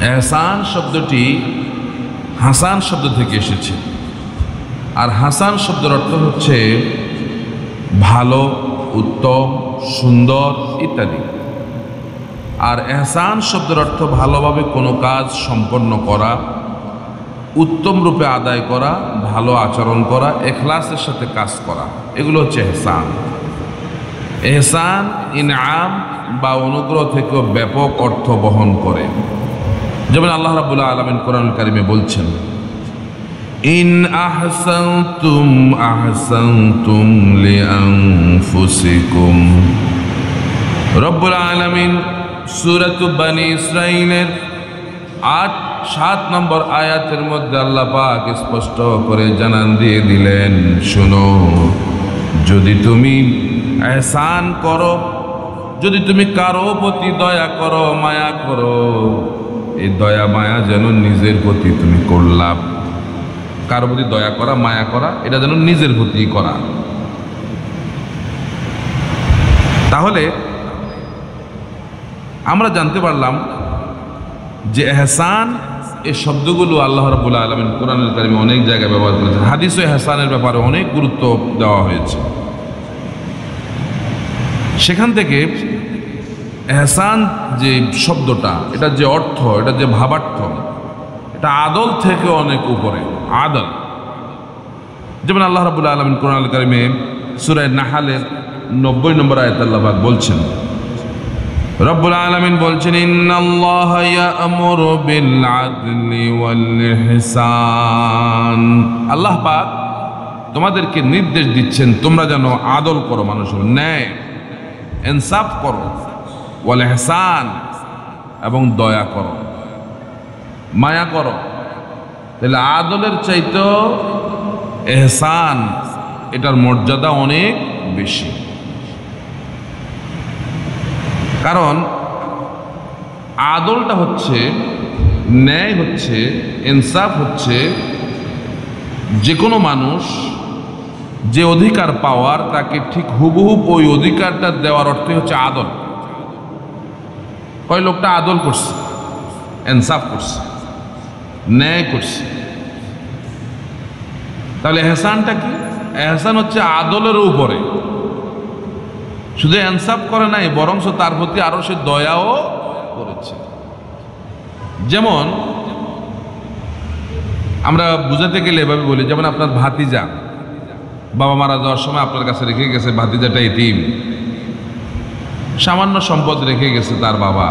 এহসান শব্দটি হাসান শব্দ থেকে এসেছে, আর হাসান শব্দের অর্থ হচ্ছে ভালো, উত্তম, সুন্দর ইত্যাদি। আর এহসান শব্দের অর্থ ভালোভাবে কোনো কাজ সম্পন্ন করা, উত্তম রূপে আদায় করা, ভালো আচরণ করা, ইখলাসের সাথে কাজ করা, এগুলো হচ্ছে এহসান। এহসান ইনআম বা অনুগ্রহ থেকেও ব্যাপক অর্থ বহন করে। যেমন আল্লাহ রাব্বুল আলামিন কোরআনুল কারীমে বলছেন, ইন আহসানতুম আহসানতুম লিআনফুসিকুম। রব্বুল আলামিন সূরাতু বনী ইসরাঈলের 7 নম্বর আয়াতের মধ্যে আল্লাহ পাক স্পষ্ট করে জানান দিয়ে দিলেন, শোনো, যদি তুমি এহসান করো, যদি তুমি কারো প্রতি দয়া করো, মায়া করো, এই দয়া মায়া যেন নিজের প্রতি তুমি করলা। কারো প্রতি দয়া করা, মায়া করা, এটা যেন নিজের প্রতি করা। তাহলে আমরা জানতে পারলাম যে এহসান এই শব্দগুলো আল্লাহ রাব্বুল আলামিন কোরআনুল কারীমে অনেক জায়গায় ব্যবহার করেছেন। হাদিসে এহসানের ব্যাপারে অনেক গুরুত্ব দেওয়া হয়েছে। সেখান থেকে এহসান যে শব্দটা, এটা যে অর্থ, এটা যে ভাবার্থ, এটা আদল থেকে অনেক উপরে। আদল, যেমন আল্লাহ রাব্বুল আলামিন কোরআনুল কারীমে সূরা নাহলের 90 নম্বর আয়াতে আল্লাহ পাক বলছেন, রব্বুল আলামিন বলছেন, ইন্নাল্লাহা ইয়া'মুরু বিল আদলি ওয়াল ইহসান। আল্লাহ পাক তোমাদেরকে নির্দেশ দিচ্ছেন তোমরা যেন আদল করো, মানুষের ন্যায়, ইনসাফ করো, ওয়াল ইহসান, এবং দয়া করো, মায়া করো। তাহলে আদলের চাইতেও ইহসান, এটার মর্যাদা অনেক বেশি। কারণ আদলটা হচ্ছে, ন্যায় হচ্ছে, ইনসাফ হচ্ছে যে কোনো মানুষ যে অধিকার পাওয়ার তাকে ঠিক হুবহুব ওই অধিকারটা দেওয়ার অর্থই হচ্ছে আদল। কয় লোকটা আদল করছে, ইনসাফ করছে, ন্যায় করছে। তাহলে এহসানটা কি? এহসান হচ্ছে আদলের উপরে, শুধু ইনসাফ করে নাই, বরং তার প্রতি আরো সে দয়াও করেছে। যেমন আমরা বুঝাতে গেলে এভাবে বলি, যেমন আপনার ভাতিজা বাবা মারা যাওয়ার সময় আপনার কাছে রেখে গেছে, ভাতিজাটা এতিম, সামান্য সম্পদ রেখে গেছে তার বাবা।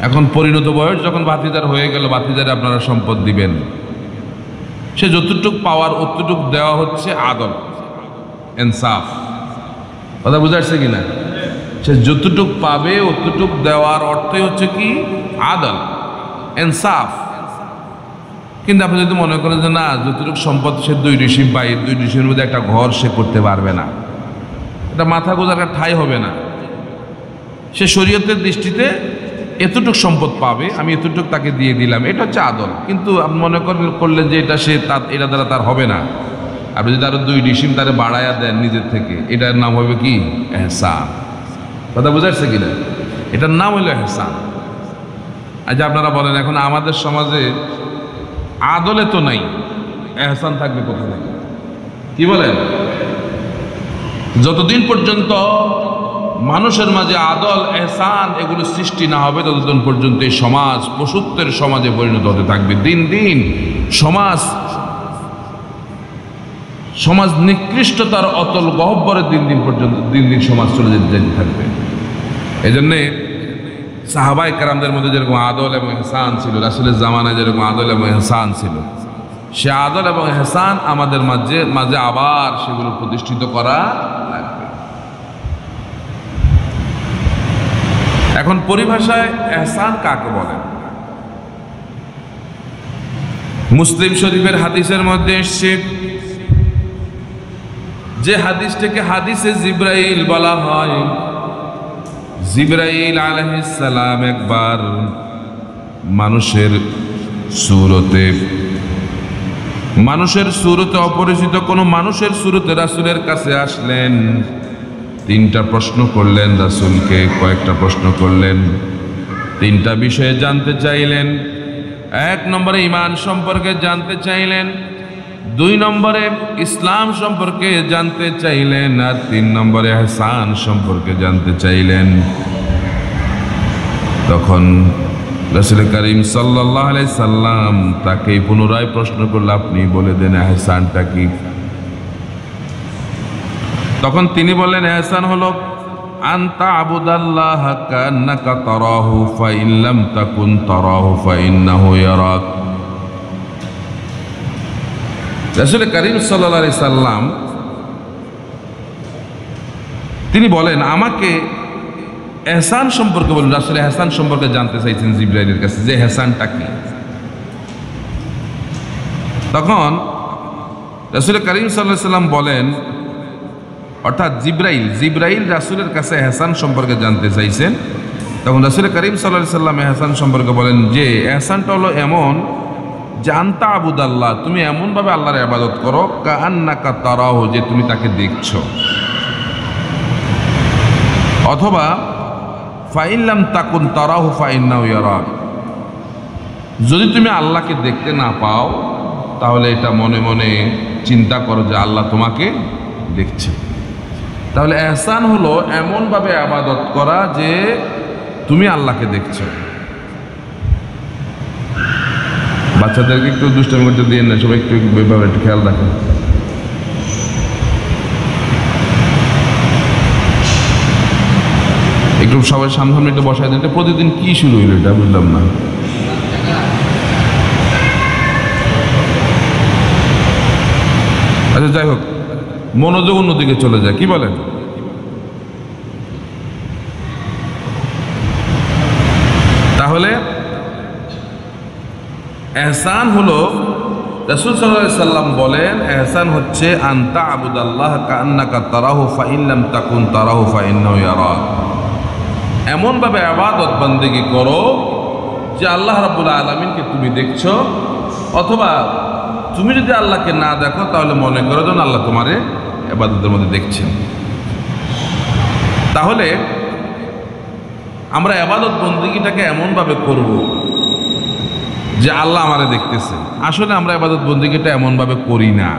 এখন পরিণত বয়স যখন ভাতিজার হয়ে গেল, ভাতিজারে আপনারা সম্পদ দিবেন, সে যতটুক পাওয়ার অতটুক দেওয়া হচ্ছে আদল, ইনসাফ। কথা বুঝা আসছে কিনা? সে যতটুক পাবে অতটুক দেওয়ার অর্থই হচ্ছে কি? আদল, ইনসাফ। কিন্তু আপনি যদি মনে করেন যে না, যতটুকু সম্পদ সে 2 ডিসি পায়, 2 ডিসির মধ্যে একটা ঘর সে করতে পারবে না, এটা মাথা গোজার ঠাঁই হবে না। সে শরীয়তের দৃষ্টিতে এতটুক সম্পদ পাবে, আমি এতটুক তাকে দিয়ে দিলাম, এটা হচ্ছে আদল। কিন্তু আপনি মনে করলেন যে এটা সে এটা দ্বারা তার হবে না, আপনি যদি আরো 2 ডিসিম তারে বাড়াইয়া দেন নিজের থেকে, এটার নাম হবে কি? এহসান। কথা বুঝাচ্ছে কিনা? এটার নাম হলো এহসান। আচ্ছা আপনারা বলেন, এখন আমাদের সমাজে আদলে তো নাই, এহসান থাকবে কোথা থেকে? কি বলেন? যতদিন পর্যন্ত মানুষের মাঝে আদল, এহসান এগুলো সৃষ্টি না হবে, ততদিন পর্যন্ত এই সমাজ পশুত্বের সমাজে পরিণত হতে থাকবে। দিন দিন সমাজ নিকৃষ্টতার অতল গহ্বরে দিন দিন সমাজ চলে যেতে থাকবে। এই জন্যে সাহাবায়ে কেরামদের মধ্যে যেরকম আদল এবং ইহসান ছিল, রাসূলের জামানায় যেরকম আদল এবং ইহসান ছিল, সে আদল এবং ইহসান আমাদের মাঝে আবার সেগুলো প্রতিষ্ঠিত করা লাগবে। এখন পরিভাষায় ইহসান কাকে বলে? মুসলিম শরীফের হাদিসের মধ্যে এসেছে, যে হাদিসটাকে হাদিসে জিবরাইল বলা হয়। জিবরাইল আলাইহিস সালাম একবার মানুষের সুরতে অপরিচিত কোনো মানুষের সুরতে রাসূলের কাছে আসলেন। 3টা প্রশ্ন করলেন রাসূলকে, কয়েকটা প্রশ্ন করলেন। তিনটা বিষয়ে জানতে চাইলেন। 1 নম্বরে ঈমান সম্পর্কে জানতে চাইলেন, 2 নম্বরে ইসলাম সম্পর্কে জানতে চাইলেন, আর 3 নম্বরে ইহসান সম্পর্কে জানতে চাইলেন। তখন রাসূল করিম সাল্লাল্লাহু আলাইহি সাল্লাম তাকে পুনরায় প্রশ্ন করল, আপনি বলে দেন ইহসানটা কি? তখন তিনি বললেন, ইহসান হলো আনতা আবুদাল্লাহা কান্নাকা তারাহু ফাইন লাম তাকুন তারাহু ফাইন্নাহু ইয়ারাক। রাসূল করিম সাল্লাল্লাহু আলাইহি সাল্লাম তিনি বলেন, আমাকে ইহসান সম্পর্কে বলুন। রাসূল ইহসান সম্পর্কে জানতে চাইছেন জিবরাইলের কাছে যে ইহসানটা কি। তখন রাসূল করিম সাল্লাল্লাহু আলাইহি সাল্লাম বলেন, অর্থাৎ জিবরাইল রাসূলের কাছে ইহসান সম্পর্কে জানতে চাইছেন। তখন রাসূল করিম সাল্লাল্লাহু আলাইহি সাল্লাম ইহসান সম্পর্কে বলেন যে ইহসানটা হলো এমন যে আনতা আবুদাল্লাহ, তুমি এমনভাবে আল্লাহর ইবাদত করো কাআন্নাকা তারাহু, যে তুমি তাকে দেখছো, অথবা ফাইন লাম তাকুন তারাহু ফাইন্নাহু ইয়ারাক, যদি তুমি আল্লাহকে দেখতে না পাও তাহলে এটা মনে মনে চিন্তা করো যে আল্লাহ তোমাকে দেখছে। তাহলে ইহসান হলো এমনভাবে ইবাদত করা যে তুমি আল্লাহকে দেখছো। বাচ্চাদেরকে একটু দুষ্টামি করতে দিয়ে না, সবাই একটু ব্যাপারে একটু খেয়াল রাখেন। একটু সবাই সামনে একটু বসায় দেন। এটা প্রতিদিন কি শুরু হইলো এটা বুঝলাম না। আচ্ছা যাই হোক, মনোযোগ অন্যদিকে চলে যায়, কি বলেন? তাহলে ইহসান হলো, রাসূল সাল্লাল্লাহু আলাইহি সাল্লাম বলেন ইহসান হচ্ছে আনতা আবুদাল্লাহ কাআন্নাকা তারাহু ফাইন লাম তাকুন তারাহু ফাইন্নাহু ইয়ারাক, এমনভাবে ইবাদত বন্দেগী করো যে আল্লাহ রাব্বুল আলামিনকে তুমি দেখছো, অথবা তুমি যদি আল্লাহকে না দেখো তাহলে মনে করো যেন আল্লাহ তোমারে ইবাদতের মধ্যে দেখছেন। তাহলে আমরা ইবাদত বন্দেগীটাকে এমনভাবে করব যে আল্লাহ আমারে দেখতেছে। আসলে আমরা ইবাদত বন্দেগীটা এমনভাবে করি না,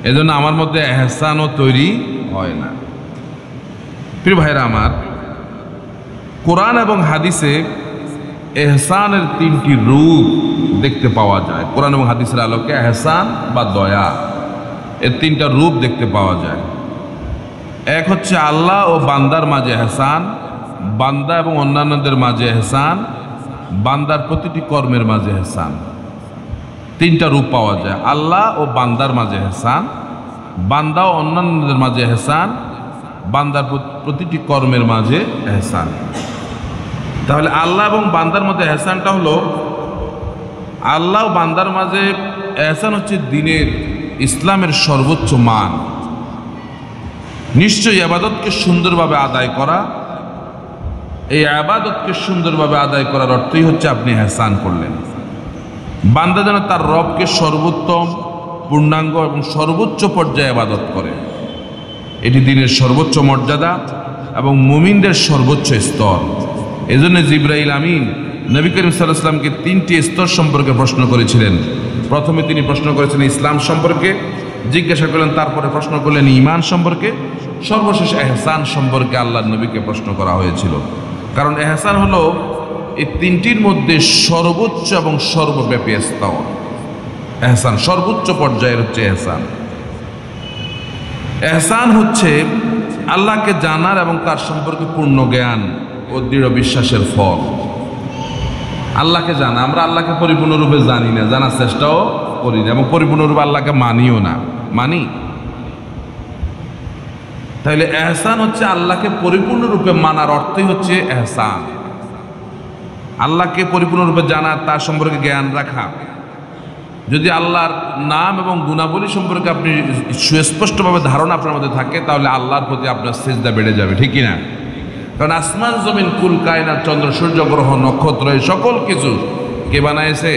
এজন্য আমার মধ্যে ইহসানও তৈরি হয় না। প্রিয় ভাইরা আমার, কোরআন এবং হাদিসে ইহসানের 3টি রূপ দেখতে পাওয়া যায়। কোরআন এবং হাদিসের আলোকে ইহসান বা দয়া এর 3টা রূপ দেখতে পাওয়া যায়। এক হচ্ছে আল্লাহ ও বান্দার মাঝে ইহসান, বান্দা এবং অন্যান্যদের মাঝে ইহসান, বান্দার প্রতিটি কর্মের মাঝে ইহসান। 3টা রূপ পাওয়া যায়, আল্লাহ ও বান্দার মাঝে ইহসান, বান্দা ও অন্যান্যদের মাঝে ইহসান, বান্দার প্রতিটি কর্মের মাঝে ইহসান। তাহলে আল্লাহ এবং বান্দার মধ্যে ইহসানটা হলো, আল্লাহ ও বান্দার মাঝে ইহসান হচ্ছে দ্বীনের ইসলামের সর্বোচ্চ মান। নিশ্চয়ই ইবাদতকে সুন্দরভাবে আদায় করা, এই ইবাদতকে সুন্দরভাবে আদায় করার অর্থই হচ্ছে আপনি ইহসান করলেন। বান্দা যেন তার রবকে সর্বোত্তম, পূর্ণাঙ্গ এবং সর্বোচ্চ পর্যায়ে ইবাদত করে, এটি দ্বীনের সর্বোচ্চ মর্যাদা এবং মুমিনদের সর্বোচ্চ স্তর। এজন্য জিবরাইল আমিন নবী করিম সাল্লাল্লাহু আলাইহি ওয়াসাল্লামকে 3টি স্তর সম্পর্কে প্রশ্ন করেছিলেন। প্রথমে তিনি প্রশ্ন করেছিলেন ইসলাম সম্পর্কে, জিজ্ঞাসা করলেন, তারপরে প্রশ্ন করলেন ঈমান সম্পর্কে, সর্বশেষ ইহসান সম্পর্কে আল্লাহর নবীকে প্রশ্ন করা হয়েছিল। কারণ ইহসান হলো এই 3টির মধ্যে সর্বোচ্চ এবং সর্বব্যাপী স্তর। ইহসান সর্বোচ্চ পর্যায়ের হচ্ছে ইহসান। ইহসান হচ্ছে আল্লাহকে জানার এবং তার সম্পর্কে পূর্ণ জ্ঞান ও দৃঢ় বিশ্বাসের ফল। আল্লাহকে জানা, আমরা আল্লাহকে পরিপূর্ণরূপে জানি না, জানার চেষ্টাও করি না এবং পরিপূর্ণরূপে আল্লাহকে মানিও না। মানি? তাহলে ইহসান হচ্ছে আল্লাহকে পরিপূর্ণরূপে মানার অর্থই হচ্ছে ইহসান। আল্লাহকে পরিপূর্ণরূপে জানা, তার সম্পর্কে জ্ঞান রাখা। যদি আল্লাহর নাম এবং গুণাবলী সম্পর্কে আপনি সুস্পষ্টভাবে ধারণা আপনার মধ্যে থাকে, তাহলে আল্লাহর প্রতি আপনার সিজদা বেড়ে যাবে, ঠিক কিনা? কারণ আসমান জমিন কুল কায়নাত, চন্দ্র সূর্য গ্রহ নক্ষত্র এই সকল কিছু কে বানাইছে?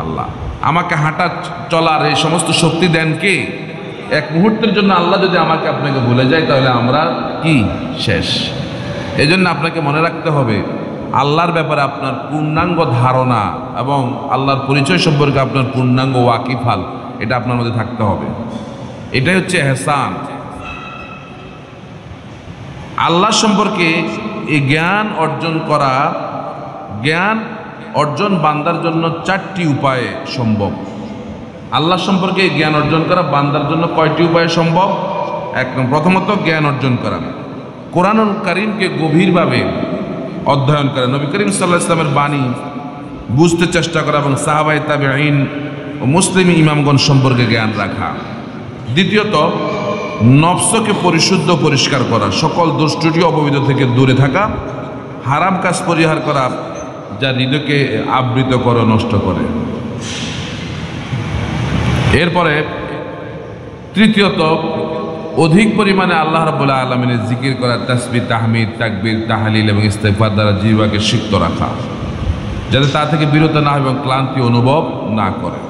আল্লাহ। আমাকে হাঁটা চলার এই সমস্ত শক্তি দেন কে? এক মুহূর্তের জন্য আল্লাহ যদি আমাকে আপনাকে ভুলে যায় তাহলে আমরা কি শেষ। এই জন্য আপনাকে মনে রাখতে হবে আল্লাহর ব্যাপারে আপনার পূর্ণাঙ্গ ধারণা এবং আল্লাহর পরিচয় সম্পর্কে আপনার পূর্ণাঙ্গ ওয়াকিফাল এটা আপনার মধ্যে থাকতে হবে। এটাই হচ্ছে ইহসান। আল্লাহ সম্পর্কে এই জ্ঞান অর্জন করা, জ্ঞান অর্জন বান্দার জন্য 4টি উপায়ে সম্ভব। আল্লাহ সম্পর্কে জ্ঞান অর্জন করা বান্দার জন্য কয়টি উপায়ে সম্ভব? প্রথমত জ্ঞান অর্জন করা, কোরআনুল কারীমকে গভীরভাবে অধ্যয়ন করা, নবী করিম সাল্লাল্লাহু আলাইহি ওয়াসাল্লামের বাণী বুঝতে চেষ্টা করা এবং সাহাবায়ে তাবেঈন ও মুসলিম ইমামগণ সম্পর্কে জ্ঞান রাখা। দ্বিতীয়ত নফসকে পরিশুদ্ধ পরিষ্কার করা, সকল দুষ্টুটি অপবিত্র থেকে দূরে থাকা, হারাম কাজ পরিহার করা যা হৃদয়কে আবৃত করে নষ্ট করে। এরপরে তৃতীয়ত অধিক পরিমাণে আল্লাহ রাব্বুল আলামিনের জিকির করা, তাসবিহ, তাহমিদ, তাকবীর, তাহলিল এবং ইস্তিগফার দ্বারা জিহ্বাকে সিক্ত রাখা, যাতে তা থেকে বিরত না হয় এবং ক্লান্তি অনুভব না করে।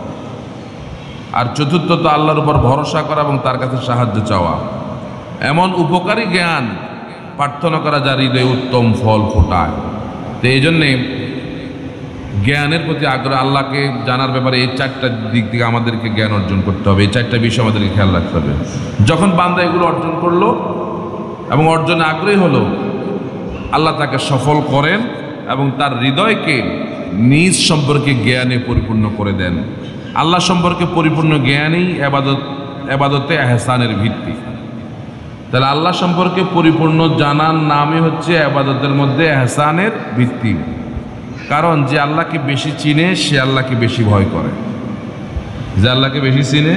আর চতুর্থত আল্লাহর উপর ভরসা করা এবং তার কাছে সাহায্য চাওয়া, এমন উপকারী জ্ঞান প্রার্থনা করা যার হৃদয়ে উত্তম ফল ফোটায়। তো এই জন্যে জ্ঞানের প্রতি আগ্রহ, আল্লাহকে জানার ব্যাপারে এই 4টা দিক থেকে আমাদেরকে জ্ঞান অর্জন করতে হবে, এই 4টা বিষয় আমাদেরকে খেয়াল রাখতে হবে। যখন বান্দা এগুলো অর্জন করলো এবং অর্জনে আগ্রহী হলো, আল্লাহ তাকে সফল করেন এবং তার হৃদয়কে নিজ সম্পর্কে জ্ঞানে পরিপূর্ণ করে দেন। আল্লাহ সম্পর্কে পরিপূর্ণ জ্ঞানই এবাদতে ইহসানের ভিত্তি। তাহলে আল্লাহ সম্পর্কে পরিপূর্ণ জানার নামই হচ্ছে ইবাদতের মধ্যে ইহসানের ভিত্তি। কারণ যে আল্লাহকে বেশি চিনে সে আল্লাহকে বেশি ভয় করে, যে আল্লাহকে বেশি চিনে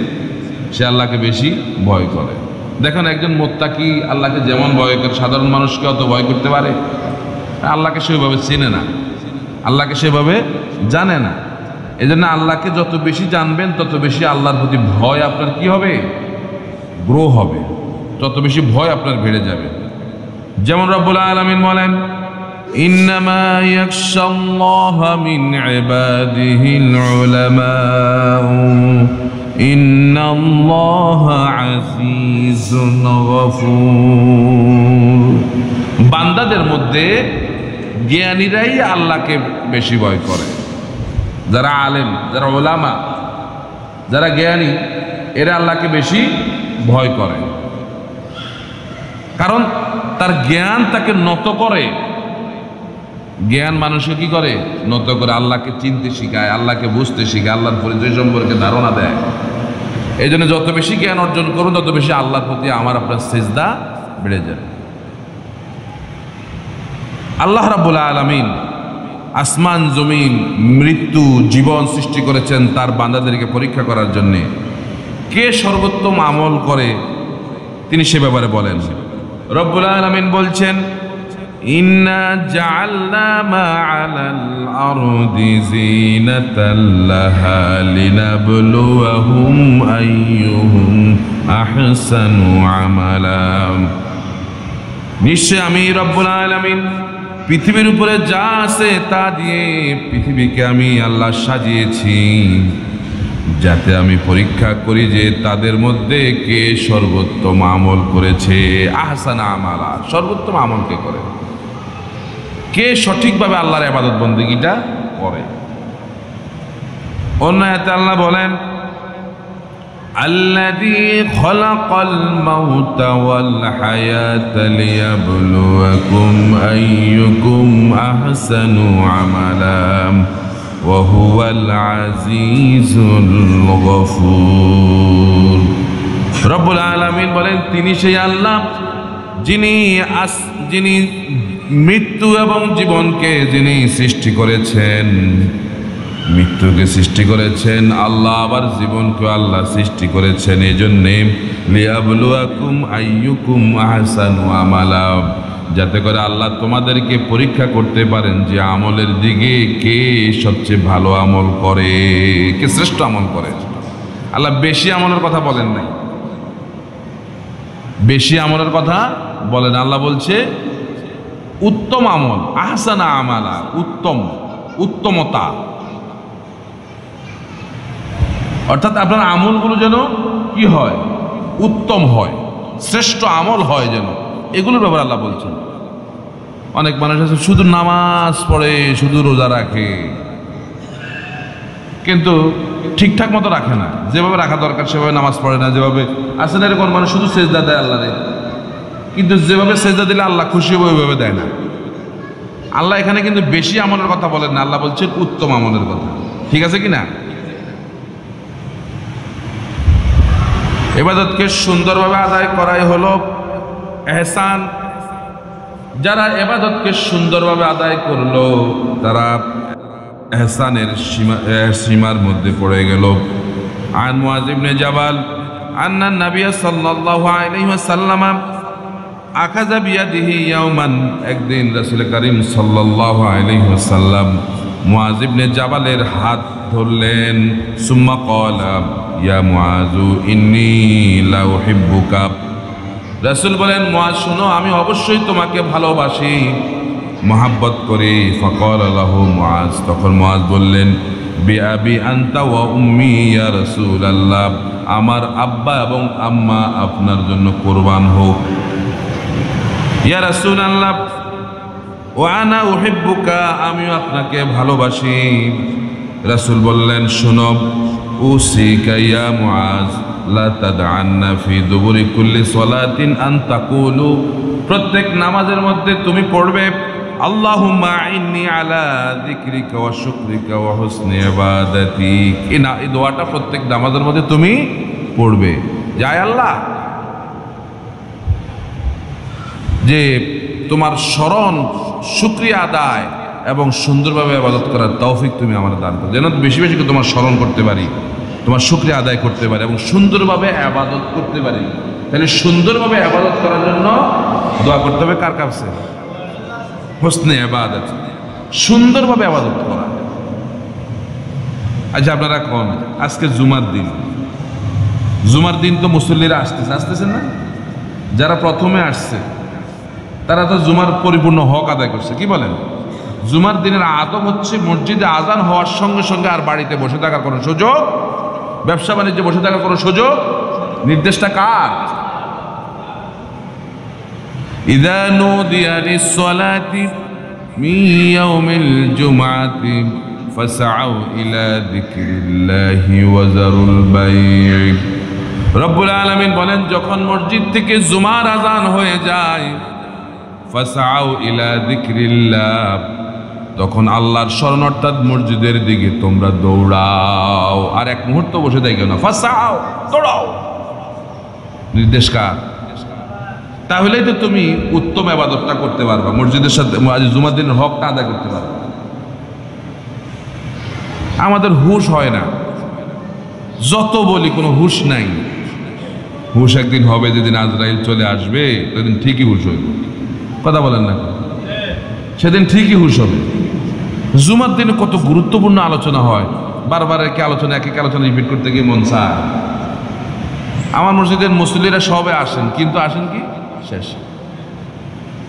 সে আল্লাহকে বেশি ভয় করে। দেখুন একজন মুত্তাকি আল্লাহকে যেমন ভয় করে, সাধারণ মানুষকে অত ভয় করতে পারে? আল্লাহকে সেভাবে চিনে না, আল্লাহকে সেভাবে জানে না। এই জন্য আল্লাহকে যত বেশি জানবেন তত বেশি আল্লাহর প্রতি ভয় আপনার কি হবে? গ্রো হবে, তত বেশি ভয় আপনার বেড়ে যাবে। যেমন রব্বুল আলামিন বলেন, ইন্নামা ইয়াখশাল্লাহা মিন ইবাদিহিল উলামা ইন্নাল্লাহা আজিজুন গফুর। বান্দাদের মধ্যে জ্ঞানীরাই আল্লাহকে বেশি ভয় করে। যারা আলেম, যারা উলামা, যারা জ্ঞানী, এরা আল্লাহকে বেশি ভয় করে। কারণ তার জ্ঞান তাকে নত করে। জ্ঞান মানুষকে কি করে? নত করে, আল্লাহকে চিনতে শিখায়, আল্লাহকে বুঝতে শিখায়, আল্লাহর পরিচয় সম্পর্কে ধারণা দেয়। এই জন্য যত বেশি জ্ঞান অর্জন করুন তত বেশি আল্লাহর প্রতি আমার আপনার সিজদা বেড়ে যায়। আল্লাহ রাব্বুল আলামিন আসমান, জমিন, মৃত্যু, জীবন সৃষ্টি করেছেন তার বান্দাদেরকে পরীক্ষা করার জন্যে। কে সর্বোত্তম আমল করে তিনি সে ব্যাপারে বলেন। রব্বুল আলামিন বলছেন, ইন্না জাআলনা মা আলাল আরদি যিনাতাল লাহা লিনাবলুয়াহুম আইয়ুহুম আহসানু আমালা। নিশ্চয় আমি রব্বুল আলামিন পৃথিবীর উপরে যা আছে তা দিয়ে পৃথিবীকে আমি আল্লাহ সাজিয়েছি, যাতে আমি পরীক্ষা করি যে তাদের মধ্যে কে সর্বোত্তম আমল করেছে। আহসানা আমালা, সর্বোত্তম আমল কে করে, কে সঠিকভাবে আল্লাহর ইবাদত বন্দেগীটা করে। অন্য আয়াতে আল্লাহ বলেন, আল্লাযী খালাকাল মাউতা ওয়াল হায়াতা লিয়াবলুয়াকুম আইয়ুকুম আহসানু আমালা ওয়া হুয়াল আজিজুল গফুর। রব্বুল আলামিন বলেন, তিনি সেই আল্লাহ যিনি মৃত্যু এবং জীবনকে যিনি সৃষ্টি করেছেন। মৃত্যুকে সৃষ্টি করেছেন আল্লাহ, আবার জীবনকে আল্লাহ সৃষ্টি করেছেন। এই জন্যে লিয়াবলুয়াকুম আইয়ুকুম আহসানু আমালা, যাতে করে আল্লাহ তোমাদেরকে পরীক্ষা করতে পারেন যে আমলের দিকে কে সবচেয়ে ভালো আমল করে, কে শ্রেষ্ঠ আমল করে। আল্লাহ বেশি আমলের কথা বলেন নাই, বেশি আমলের কথা বলেন। আল্লাহ বলছে উত্তম আমল, আহসানা আমালা, উত্তম, উত্তমতা। অর্থাৎ আপনার আমলগুলো যেন কি হয়? উত্তম হয়, শ্রেষ্ঠ আমল হয় যেন, এগুলোর ব্যাপারে আল্লাহ বলছেন। অনেক মানুষ আছে শুধু নামাজ পড়ে, শুধু রোজা রাখে, কিন্তু ঠিকঠাক মতো রাখে না, যেভাবে রাখা দরকার সেভাবে নামাজ পড়ে না। যেভাবে আছে না এরকম মানুষ শুধু সেজদা দেয় আল্লাহরে, কিন্তু যেভাবে সেজদা দিলে আল্লাহ খুশি হবে ওইভাবে দেয় না। আল্লাহ এখানে কিন্তু বেশি আমলের কথা বলেন না, আল্লাহ বলছেন উত্তম আমলের কথা। ঠিক আছে কিনা? ইবাদতকে সুন্দরভাবে আদায় করাই হলো এহসান। যারা ইবাদতকে সুন্দরভাবে আদায় করলো তারা এহসানের সীমার মধ্যে পড়ে গেল। আন মুআয ইবনে জাবাল আন্না নবী সাল্লাল্লাহু আলাইহি ওয়াসাল্লাম আখাযা বিয়াদিহি ইয়াওমান, একদিন রাসূল করিম সাল্লাল্লাহু আলাইহি ওয়াসাল্লাম মুআয ইবনে জাবালের হাত ধরলেন। সুম্মা ক্বালা ইয়া মুআয ইন্নী লা উহিব্বুকা। রাসূল বলেন, মুআয শোনো, আমি অবশ্যই তোমাকে ভালোবাসি, মহাব্বত করি। ফাকালা লাহু মুআয, তখন মুআয বললেন, বিআবি আনতা ওয়া উম্মি ইয়া রাসূলুল্লাহ, আমার আব্বা এবং আম্মা আপনার জন্য কুরবান হোক। ইয়া রাসূলুল্লাহ ওয়া আনা উহিব্বুকা, আমিও আপনাকে ভালোবাসি। রাসূল বললেন, শোনো, উসিকা ইয়া মুআয লা তাদআন্না ফি দুবুরি কুল্লি সালাতিন আন তাকুলু, প্রত্যেক নামাজের মধ্যে তুমি পড়বে আল্লাহুম্মা ইন্নী আলা যিকরিকা ওয়া শুকরিকা ওয়া হুসনি ইবাদাতিক। এই দোয়াটা প্রত্যেক নামাজের মধ্যে তুমি পড়বে। যায় আল্লাহ, যে তোমার স্মরণ, শুকরিয়া আদায় এবং সুন্দরভাবে ইবাদত করার তৌফিক তুমি আমার দান করো, যেন বেশি বেশি করে তোমার স্মরণ করতে পারি, তোমার শুকরিয়া আদায় করতে পারি এবং সুন্দরভাবে ইবাদত করতে পারি। তাহলে সুন্দরভাবে ইবাদত করার জন্য দোয়া করতে হবে কার কাছে? হুসনে ইবাদত, সুন্দরভাবে ইবাদত করা। আচ্ছা আপনারা কোন, আজকে জুমার দিন, জুমার দিন তো মুসল্লিরা আসতেছেন না? যারা প্রথমে আসছে তারা তো জুমার পরিপূর্ণ হক আদায় করছে। কি বলেন? জুমার দিনের আদব হচ্ছে মসজিদে আজান হওয়ার সঙ্গে সঙ্গে আর বাড়িতে বসে থাকার কোনো সুযোগ, ব্যবসা বাণিজ্যে বসে থাকার কোনো সুযোগ। নির্দেশটা কার? ইযা নুদিয়া লিস-সালাতি মিন ইয়াউমিল জুমআতি ফাসআউ ইলা যিকরিল্লাহি ওয়া যারুল বাই'। রব্বুল আলামিন বলেন, যখন মসজিদ থেকে জুমার আজান হয়ে যায়, ফাসআউ ইলা যিকরিল্লাহ, তখন আল্লাহর স্মরণ অর্থাৎ মসজিদের দিকে তোমরা দৌড়াও, আর এক মুহূর্ত বসে দেখো না, ফাসআউ, দৌড়াও। নির্দেশ কার? তাহলেই তো তুমি উত্তম ইবাদতটা করতে পারবা, মসজিদের সাথে জুমার দিনের হকটা আদায় করতে পারবা। আমাদের হুঁশ হয় না, যত বলি কোনো হুঁশ নাই। হুঁশ একদিন হবে, যেদিন আজরাইল চলে আসবে সেদিন ঠিকই হুঁশ হইব। কথা বলেন না? সেদিন ঠিকই হুঁশ হবে। জুমার দিনে কত গুরুত্বপূর্ণ আলোচনা হয়, বারবার একই আলোচনা রিপিট করতে গিয়ে মন চায়। আমার মসজিদের মুসল্লিরা সবে আসেন, কিন্তু আসেন কি শেষ,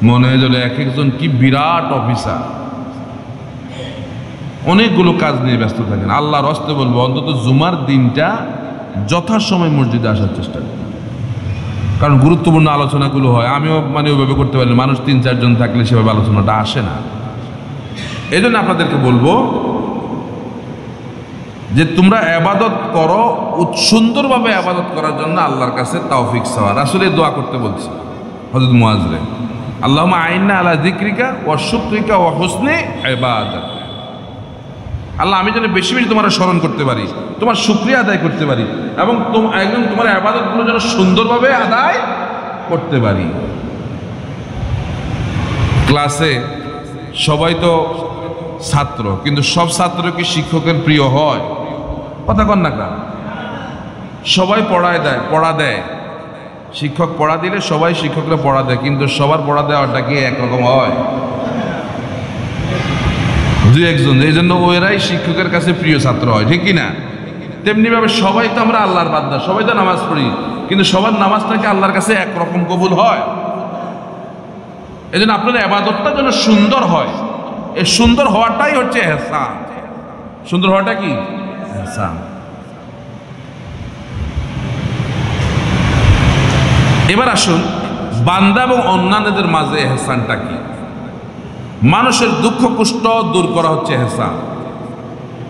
মনে হয় যেন এক একজন কি বিরাট অফিসার, অনেকগুলো কাজ নিয়ে ব্যস্ত থাকেন। আল্লাহর হস্তে বলবো, অন্তত জুমার দিনটা যথাসময় মসজিদে আসার চেষ্টা করি, কারণ গুরুত্বপূর্ণ আলোচনাগুলো হয়। আমিও ওইভাবে করতে পারি, মানুষ ৩-৪ জন থাকলে সেভাবে আলোচনাটা আসে না। এই জন্য আপনাদেরকে বলবো যে তোমরা ইবাদত করো, সুন্দরভাবে ইবাদত করার জন্য আল্লাহর কাছে তৌফিক চাওয়া। আসলে দোয়া করতে বলছি হযরত মুআযরে, আল্লাহুম্মা আইন্না আলা যিকরিকা ওয়া শুকরিকা ওয়া হুসনি ইবাদাত। আল্লাহ, আমি যেন বেশি বেশি তোমার স্মরণ করতে পারি, তোমার শুকরিয়া আদায় করতে পারি এবং একদম তোমার ইবাদতগুলো যেন সুন্দরভাবে আদায় করতে পারি। ক্লাসে সবাই তো ছাত্র, কিন্তু সব ছাত্র কি শিক্ষকের প্রিয় হয়? কথা কন না কা? সবাই পড়া দেয়, শিক্ষক পড়া দিলে সবাই শিক্ষকরা পড়া দেয়, কিন্তু সবার পড়া দেওয়াটা কি একরকম হয়? দুই একজন, এই জন্য ওরাই শিক্ষকের কাছে প্রিয় ছাত্র হয়, ঠিক কিনা? তেমনিভাবে সবাই তো আমরা আল্লাহর বান্দা, সবাই তো নামাজ পড়ি, কিন্তু সবার নামাজটাকে আল্লাহর কাছে একরকম কবুল হয়? এই জন্য আপনার ইবাদতটা যেন সুন্দর হয়, এই সুন্দর হওয়াটাই হচ্ছে ইহসান। সুন্দর হওয়াটা কি? ইহসান। এবার আসুন বান্দা এবং অন্যান্যদের মাঝে ইহসানটা কি। মানুষের দুঃখ কষ্ট দূর করা হচ্ছে ইহসান।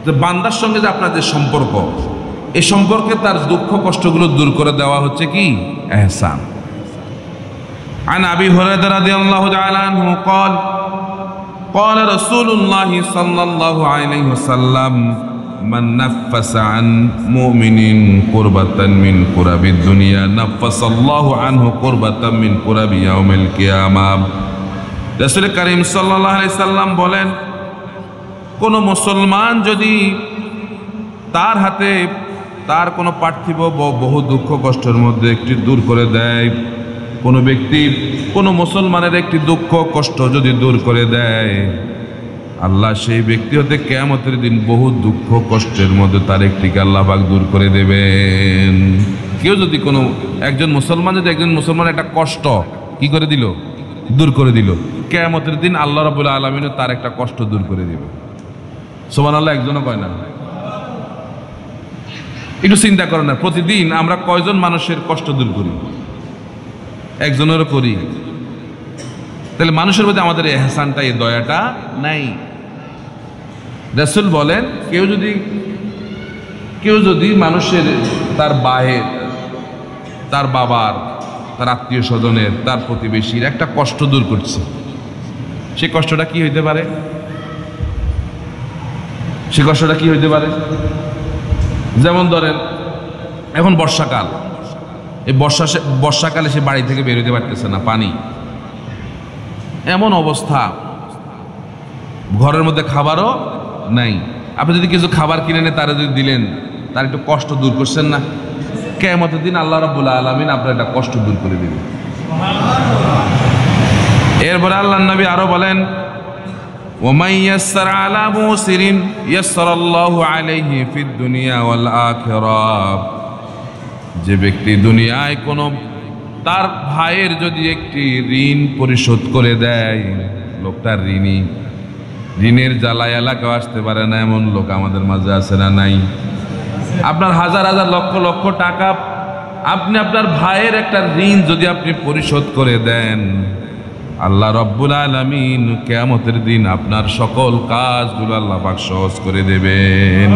যে বান্দার সঙ্গে যে আপনার যে সম্পর্ক, এই সম্পর্কে তার দুঃখ কষ্টগুলো দূর করে দেওয়া হচ্ছে কি ইহসান। عن أبي هريرة رضي الله تعالى عنه قال قال رسول الله صلى الله عليه وسلم من نفس عن مؤمن كربة من كرب الدنيا نفس الله عنه كربة من كرب يوم القيامة। রাসূল করিম সাল্লাল্লাহু আলাইহি সাল্লাম বলেন, কোন মুসলমান যদি তার হাতে তার কোনো পার্থিব বহু দুঃখ কষ্টের মধ্যে একটি দূর করে দেয়, কোনো ব্যক্তি কোনো মুসলমানের একটি দুঃখ কষ্ট যদি দূর করে দেয়, আল্লাহ সেই ব্যক্তি হতে কিয়ামতের দিন বহু দুঃখ কষ্টের মধ্যে তার একটিকে আল্লাহ পাক দূর করে দেবেন। কেউ যদি কোনো একজন মুসলমান যদি একজন মুসলমান একটা কষ্ট কি করে দিল, দূর করে দিল, কিয়ামতের দিন আল্লাহ রাব্বুল আলামিন তার একটা কষ্ট দূর করে দিবে। সুবহানাল্লাহ। একজনও কয় না। একটু চিন্তা করেন না, প্রতিদিন আমরা কয়জন মানুষের কষ্ট দূর করি? একজনেরও করি। তাহলে মানুষের মধ্যে আমাদের ইহসানটা, এই দয়াটা নাই। রাসূল বলেন, কেউ যদি মানুষের তার ভাইয়ের, তার বাবার, তার আত্মীয় স্বজনের, তার প্রতিবেশীর একটা কষ্ট দূর করছে, সে কষ্টটা কি হইতে পারে? সে কষ্টটা কি হইতে পারে? যেমন ধরেন এখন বর্ষাকাল, এই বর্ষাকালে সে বাড়ি থেকে বের হইতে পারতেছে না, পানি, এমন অবস্থা, ঘরের মধ্যে খাবারও নাই। আপনি যদি কিছু খাবার কিনে এনে তারা যদি দিলেন, তার একটু কষ্ট দূর করছেন না? কিয়ামতের দিন আল্লাহ রাব্বুল আলামিন আপনার একটা কষ্ট দূর করে দিবেন। এরপরে আল্লাহর নবী আরো বলেন, ওয়ামান ইয়াসসারা আলা মুসিরিন ইয়াসসারাল্লাহু আলাইহি ফিদ দুনিয়া ওয়াল আখিরাহ। যে ব্যক্তি দুনিয়ায় কোনো তার ভাইয়ের যদি একটি ঋণ পরিশোধ করে দেয়, লোকটার ঋণের জ্বালায় এলাকাও আসতে পারে না, এমন লোক আমাদের মাঝে আছে না নাই? আপনার হাজার হাজার লক্ষ লক্ষ টাকা আপনি আপনার ভাইয়ের একটা ঋণ যদি আপনি পরিশোধ করে দেন, আল্লাহ রাব্বুল আলামিন কিয়ামতের দিন আপনার সকল কাজগুলো আল্লাহ পাক সহজ করে দেবেন।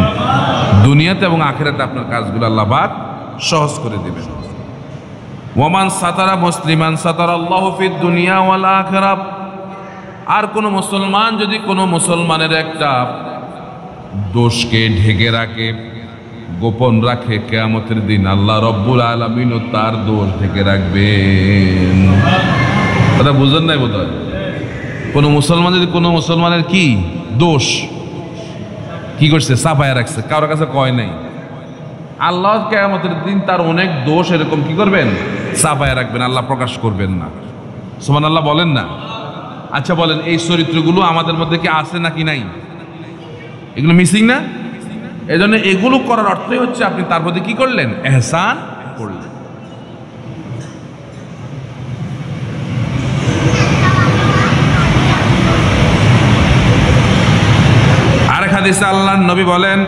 দুনিয়াতে এবং আখিরাতে আপনার কাজগুলো আল্লাহ পাক সহজ করে দেবেন। ওয়ামান সাতারা মুসলিমান সাতারাল্লাহু ফিদ দুনিয়া ওয়াল আখিরাহ। আর কোনো মুসলমান যদি কোনো মুসলমানের একটা দোষকে ঢেকে রাখে, গোপন রাখে, কিয়ামতের দিন আল্লাহ রাব্বুল আলামিনও তার দোষ ঢেকে রাখবেন। কথা বুঝেন নাই বোধহয়? কোনো মুসলমান যদি কোনো মুসলমানের কি দোষ কি করছে, চাপায় রাখছে, কারোর কাছে কয় নাই, আল্লাহ কিয়ামতের দিন তার অনেক দোষ এরকম কি করবেন, চাপায় রাখবেন, আল্লাহ প্রকাশ করবেন না। সুবহানাল্লাহ বলেন না? আচ্ছা বলেন, এই চরিত্রগুলো আমাদের মধ্যে কি আছে নাকি নাই? এগুলো মিসিং না? এই জন্য এগুলো করার অর্থই হচ্ছে আপনি তার প্রতি কি করলেন, ইহসান করলেন। আরেক হাদিসে আল্লাহর নবী বলেন,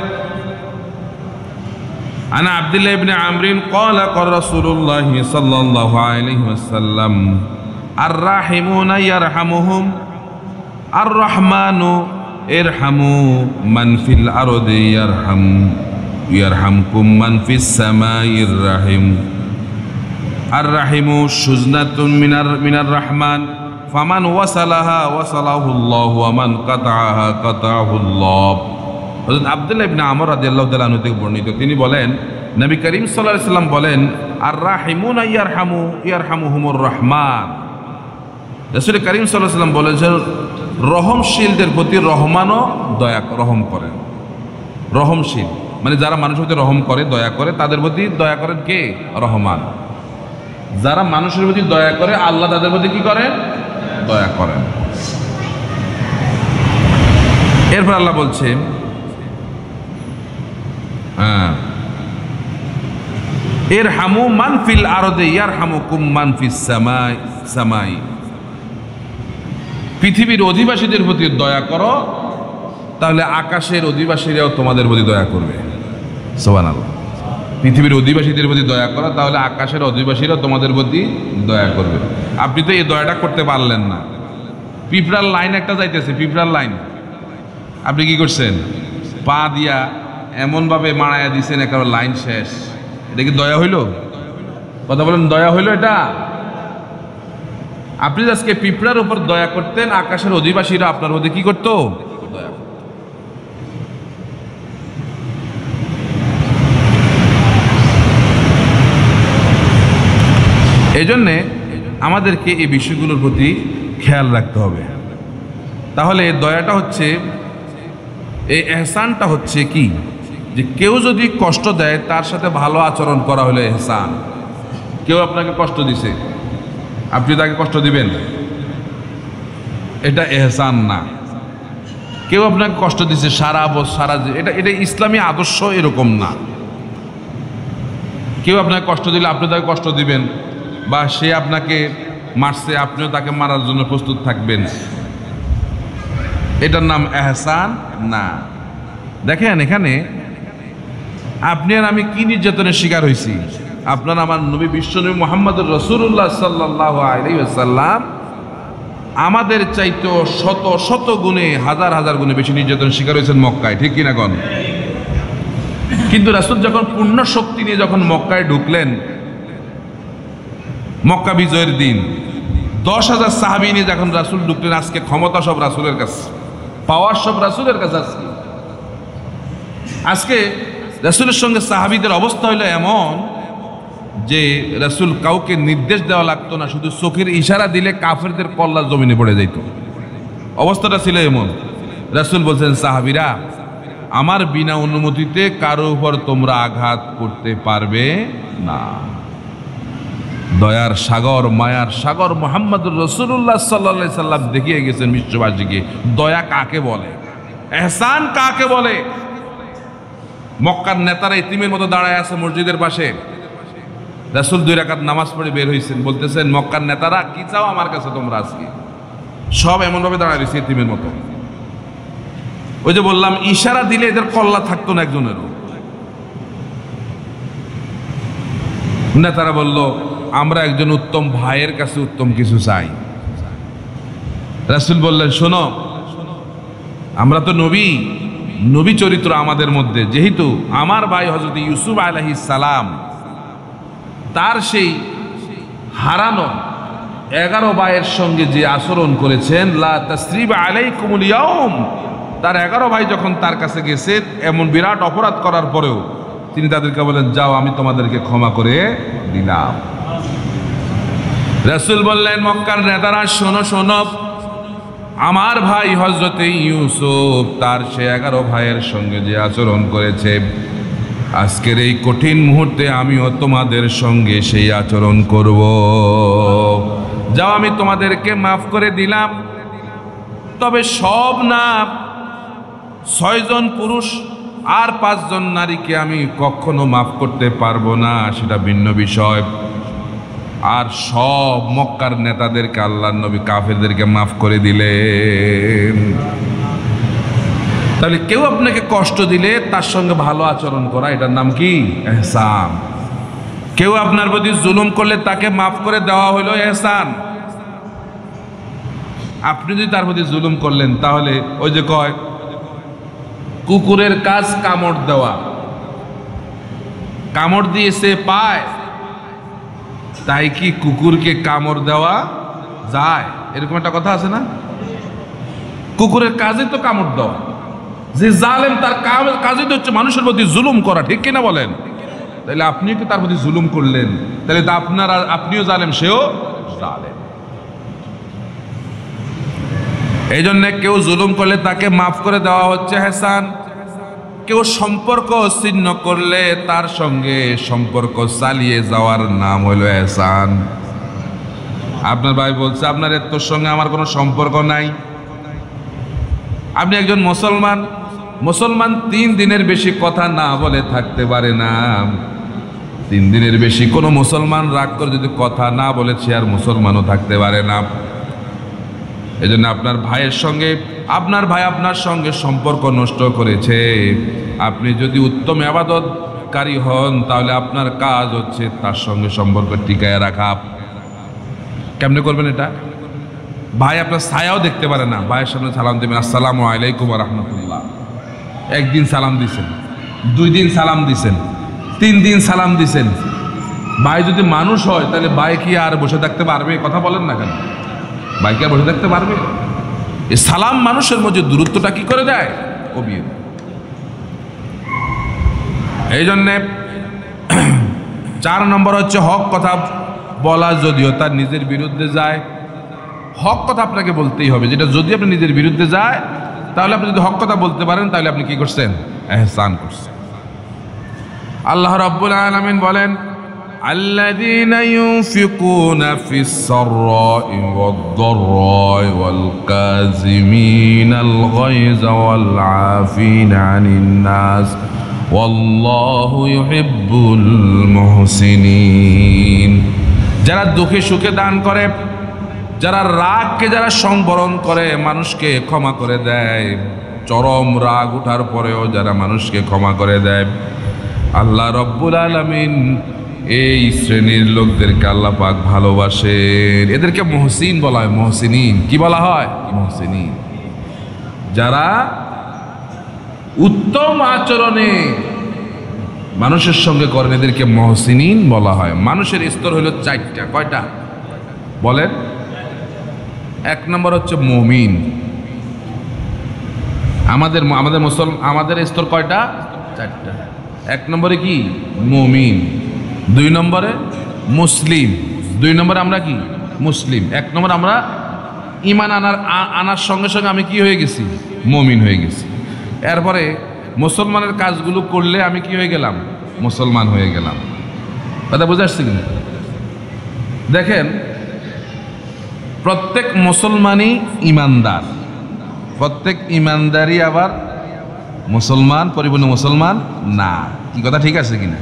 আনা আব্দুল্লাহ ইবনে আমরিন ক্বালা ক্বালা রাসূলুল্লাহ সাল্লাল্লাহু আলাইহি ওয়াসাল্লাম আর-রাহিমুনা ইয়ারহামুহুম আর-রাহমানু ইরহামু মান ফিল আরদি ইয়ারহামকুম মান ফিস সামাইর রাহিম। আর-রাহিমু শুজনাতুন মিনার রাহমান ফামান ওয়াসালাহা ওয়াসালাহুল্লাহু ওয়া মান কাতাআহা কাতাআহুল্লাহ। হযরত আব্দুল্লাহ ইবনে আমর রাদিয়াল্লাহু তাআলা আনহু থেকে বর্ণিত, তিনি বলেন, নবী করিম সাল্লাল্লাহু আলাইহি ওয়াসাল্লাম বলেন, আর-রাহিমুনা ইয়ারহামুহুমুর রাহমান। রাসূল করিম সাল্লাল্লাহু আলাইহি ওয়াসাল্লাম বলেছেন, রহমশীলদের প্রতি রহমানও রহম করেন। রহমশীল মানে যারা মানুষের প্রতি রহম করে, দয়া করে, তাদের প্রতি দয়া করেন কে? রহমান। যারা মানুষের প্রতি দয়া করে, আল্লাহ তাদের প্রতি কি করেন? দয়া করেন। এরপর আল্লাহ বলছে, ইরহামু মান ফিল আরদি ইয়ারহামুকুম মান ফিস সামাই। পৃথিবীর অধিবাসীদের প্রতি দয়া করো, তাহলে আকাশের অধিবাসীরাও তোমাদের প্রতি দয়া করবে। সুবহানাল্লাহ। পৃথিবীর অধিবাসীদের প্রতি দয়া করো, তাহলে আকাশের অধিবাসীরাও তোমাদের প্রতি দয়া করবে। আপনি তো এই দয়াটা করতে পারলেন না, পিঁপড়ার লাইন একটা যাইতেছে, পিঁপড়ার লাইন, আপনি কি করছেন? পা দিয়া এমনভাবে মারাইয়া দিচ্ছেন, একেবারে লাইন শেষ। এটা কি দয়া হইল? কথা বলেন, দয়া হইল এটা? আপনি আজকে পিঁপড়ার উপর দয়া করতেন, আকাশের অধিবাসীরা আপনার মধ্যে কি করতো? দয়া করত। এই জন্যে আমাদেরকে এই বিষয়গুলোর প্রতি খেয়াল রাখতে হবে। তাহলে দয়াটা হচ্ছে, এই এহসানটা হচ্ছে কি, যে কেউ যদি কষ্ট দেয় তার সাথে ভালো আচরণ করা হলো এহসান। কেউ আপনাকে কষ্ট দিছে, আপনি তাকে কষ্ট দিবেন, এটা এহসান না। কেউ আপনাকে কষ্ট দিছে সারা এটা ইসলামী আদর্শ এরকম না। কেউ আপনাকে কষ্ট দিলে আপনি তাকে কষ্ট দিবেন, বা সে আপনাকে মারছে আপনিও তাকে মারার জন্য প্রস্তুত থাকবেন, এটার নাম এহসান না। দেখেন এখানে আপনি আর আমি কি নির্যাতনের শিকার হয়েছি। আপনার আমার নবী বিশ্বনবী মুহাম্মদুর রাসূলুল্লাহ সাল্লাল্লাহু আলাইহি ওয়াসাল্লাম আমাদের চাইতেও শত শত গুণে, হাজার হাজার গুণে বেশি নির্যাতনের শিকার হয়েছেন মক্কায়, ঠিক কিনা কোন? কিন্তু রাসূল যখন পূর্ণ শক্তি নিয়ে যখন মক্কায় ঢুকলেন, মক্কা বিজয়ের দিন 10,000 সাহাবী নিয়ে যখন রাসূল ঢুকলেন, আজকে ক্ষমতা সব রাসূলের কাছে, পাওয়ার সব রাসূলের কাছে। আজকে রাসূলের সঙ্গে সাহাবীদের অবস্থা হলো এমন যে রাসূল কাউকে নির্দেশ দেওয়া লাগতো না, শুধু চোখের ইশারা দিলে কাফেরদের কল্লা জমিনে পড়ে যেত। অবস্থাটা ছিল এমন। রাসূল বলছেন, সাহাবীরা, আমার বিনা অনুমতিতে কারো উপর তোমরা আঘাত করতে পারবে না। দয়ার সাগর, মায়ার সাগর মুহাম্মদুর রাসূলুল্লাহ সাল্লাল্লাহু আলাইহি সাল্লাম দেখিয়ে গেছেন বিশ্ববাসীকে দয়া কাকে বলে, এহসান কাকে বলে। মক্কার নেতারা ইতিমের মতো দাঁড়ায় আছে মসজিদের পাশে। রাসূল 2 রাকাত নামাজ পড়ে বের হয়েছেন, বলতেছেন, মক্কার নেতারা কি চাও আমার কাছে তোমরা আজকে? সব এমনভাবে দাঁড়ায় রয়েছে ইতিমের মতো। ওই যে বললাম, ইশারা দিলে এদের কল্লা থাকতো না একজনেরও। নেতারা বলল, আমরা একজন উত্তম ভাইয়ের কাছে উত্তম কিছু চাই। রাসূল বললেন, শোনো, আমরা তো নবী চরিত্র আমাদের মধ্যে, যেহেতু আমার ভাই হযরত ইউসুফ আলাইহিস সালাম তার সেই হারানো 11 ভাইয়ের সঙ্গে যে আচরণ করেছেন, লা তাসরিবা আলাইকুমুল ইয়াউম, তার 11 ভাই যখন তার কাছে গেছে এমন বিরাট অপরাধ করার পরেও তিনি তাদেরকে বলেন, যাও আমি তোমাদেরকে ক্ষমা করে দিলাম। রাসূল বললেন, মক্কার নেতারা শোনো শোনো, আমার ভাই হযরত ইউসুফ তার সে 11 ভাইয়ের সঙ্গে যে আচরণ করেছে, আজকের এই কঠিন মুহূর্তে আমিও তোমাদের সঙ্গে সেই আচরণ করব। যাও আমি তোমাদেরকে মাফ করে দিলাম। তবে সব না, 6 জন পুরুষ আর 5 জন নারীকে আমি কখনো মাফ করতে পারবো না, সেটা ভিন্ন বিষয়। আর সব মক্কার নেতাদেরকে আল্লাহর নবী কাফেরদেরকে মাফ করে দিলেন। তাহলে কেউ আপনাকে কষ্ট দিলে তার সঙ্গে ভালো আচরণ করা, এটার নাম কি? এহসান। কেউ আপনার প্রতি জুলুম করলে তাকে মাফ করে দেওয়া হলো এহসান। আপনি যদি তার প্রতি জুলুম করলেন, তাহলে ওই যে কয়, কুকুরের কাজ কামড় দেওয়া, কামড় দিয়েছে পায়, তাই কি কুকুরকে কামড় দেওয়া যায়? এরকম একটা কথা আছে না? কুকুরের কাজে তো কামড় দেওয়া। যে জালেম তার কাজই তো হচ্ছে মানুষের প্রতি জুলুম করা, ঠিক কিনা বলেন? তাহলে আপনিও কি তার প্রতি জুলুম করলেন? তাহলে তো আপনিও জালেম, সেও জালেম। এই জন্য কেউ জুলুম করলে তাকে মাফ করে দেওয়া হচ্ছে এহসান। কেউ সম্পর্ক ছিন্ন করলে তার সঙ্গে সম্পর্ক চালিয়ে যাওয়ার নাম হলো এহসান। আপনার ভাই বলছে, আপনার তোর সঙ্গে আমার কোনো সম্পর্ক নাই। আপনি একজন মুসলমান 3 দিনের বেশি কথা না বলে থাকতে পারে না। 3 দিনের বেশি কোনো মুসলমান রাগ করে যদি কথা না বলে, সে আর মুসলমানও থাকতে পারে না। এই জন্য আপনার ভাইয়ের সঙ্গে, আপনার ভাই আপনার সঙ্গে সম্পর্ক নষ্ট করেছে, আপনি যদি উত্তম ইবাদতকারী হন, তাহলে আপনার কাজ হচ্ছে তার সঙ্গে সম্পর্ক টিকায় রাখা। কেমনে করবেন এটা? ভাই আপনার ছায়াও দেখতে পারে না, ভাইয়ের সামনে সালাম দেবেন, আসসালামু আলাইকুম ওয়া রাহমাতুল্লাহ। একদিন সালাম দিছেন, 2 দিন সালাম দিছেন, 3 দিন সালাম দিছেন। ভাই যদি মানুষ হয় তাহলে ভাই কি আর বসে থাকতে পারবে? কথা বলেন না কেন? ভাই কি আর বসে থাকতে পারবে? এই সালাম মানুষের মধ্যে দূরত্বটা কি করে দেয়? কমিয়ে দেয়। এই জন্যে 4 নম্বর হচ্ছে হক কথা বলা, যদিও তার নিজের বিরুদ্ধে যায়। হক কথা আপনাকে বলতেই হবে, যেটা যদি আপনি নিজের বিরুদ্ধে যায়, তাহলে আপনি যদি হক কথা বলতে পারেন তাহলে আপনি কি করছেন? ইহসান করছেন। আল্লাহ রাব্বুল আলামিন বলেন, আল্লাযীনা ইউনফিকুনা ফিস সাররাই ওয়াদ দাররাই ওয়াল কাযিমিনাল গায়যা ওয়াল আফিনা আনিন নাস ওয়াল্লাহু ইউহিব্বুল মুহসিনিন। যারা দুঃখে সুখে দান করে, যারা রাগকে যারা সংবরণ করে, মানুষকে ক্ষমা করে দেয়, চরম রাগ উঠার পরেও যারা মানুষকে ক্ষমা করে দেয়, আল্লাহ রব্বুল আলামিন এই শ্রেণীর লোকদেরকে আল্লাহ পাক ভালোবাসেন। এদেরকে মুহসিন বলা হয়। মুহসিনিন কি বলা হয়? মুহসিনিন। যারা উত্তম আচরণে মানুষের সঙ্গে করেন, এদেরকে মুহসিনিন বলা হয়। মানুষের স্তর হলো 4টা। কয়টা বলেন? 1 নম্বর হচ্ছে মুমিন। আমাদের স্তর কয়টা? 4টা। 1 নম্বরে কি? মুমিন। 2 নম্বরে মুসলিম। 2 নম্বরে আমরা কি? মুসলিম। 1 নম্বর আমরা ঈমান আনার সঙ্গে সঙ্গে আমি কি হয়ে গেছি? মুমিন হয়ে গেছি। এরপরে মুসলমানের কাজগুলো করলে আমি কি হয়ে গেলাম? মুসলমান হয়ে গেলাম। কথা বুঝে আসছে কিনা? দেখেন, প্রত্যেক মুসলমানই ইমানদার, প্রত্যেক ইমানদারই আবার মুসলমান, পরিপূর্ণ মুসলমান না। কি কথা ঠিক আছে কিনা?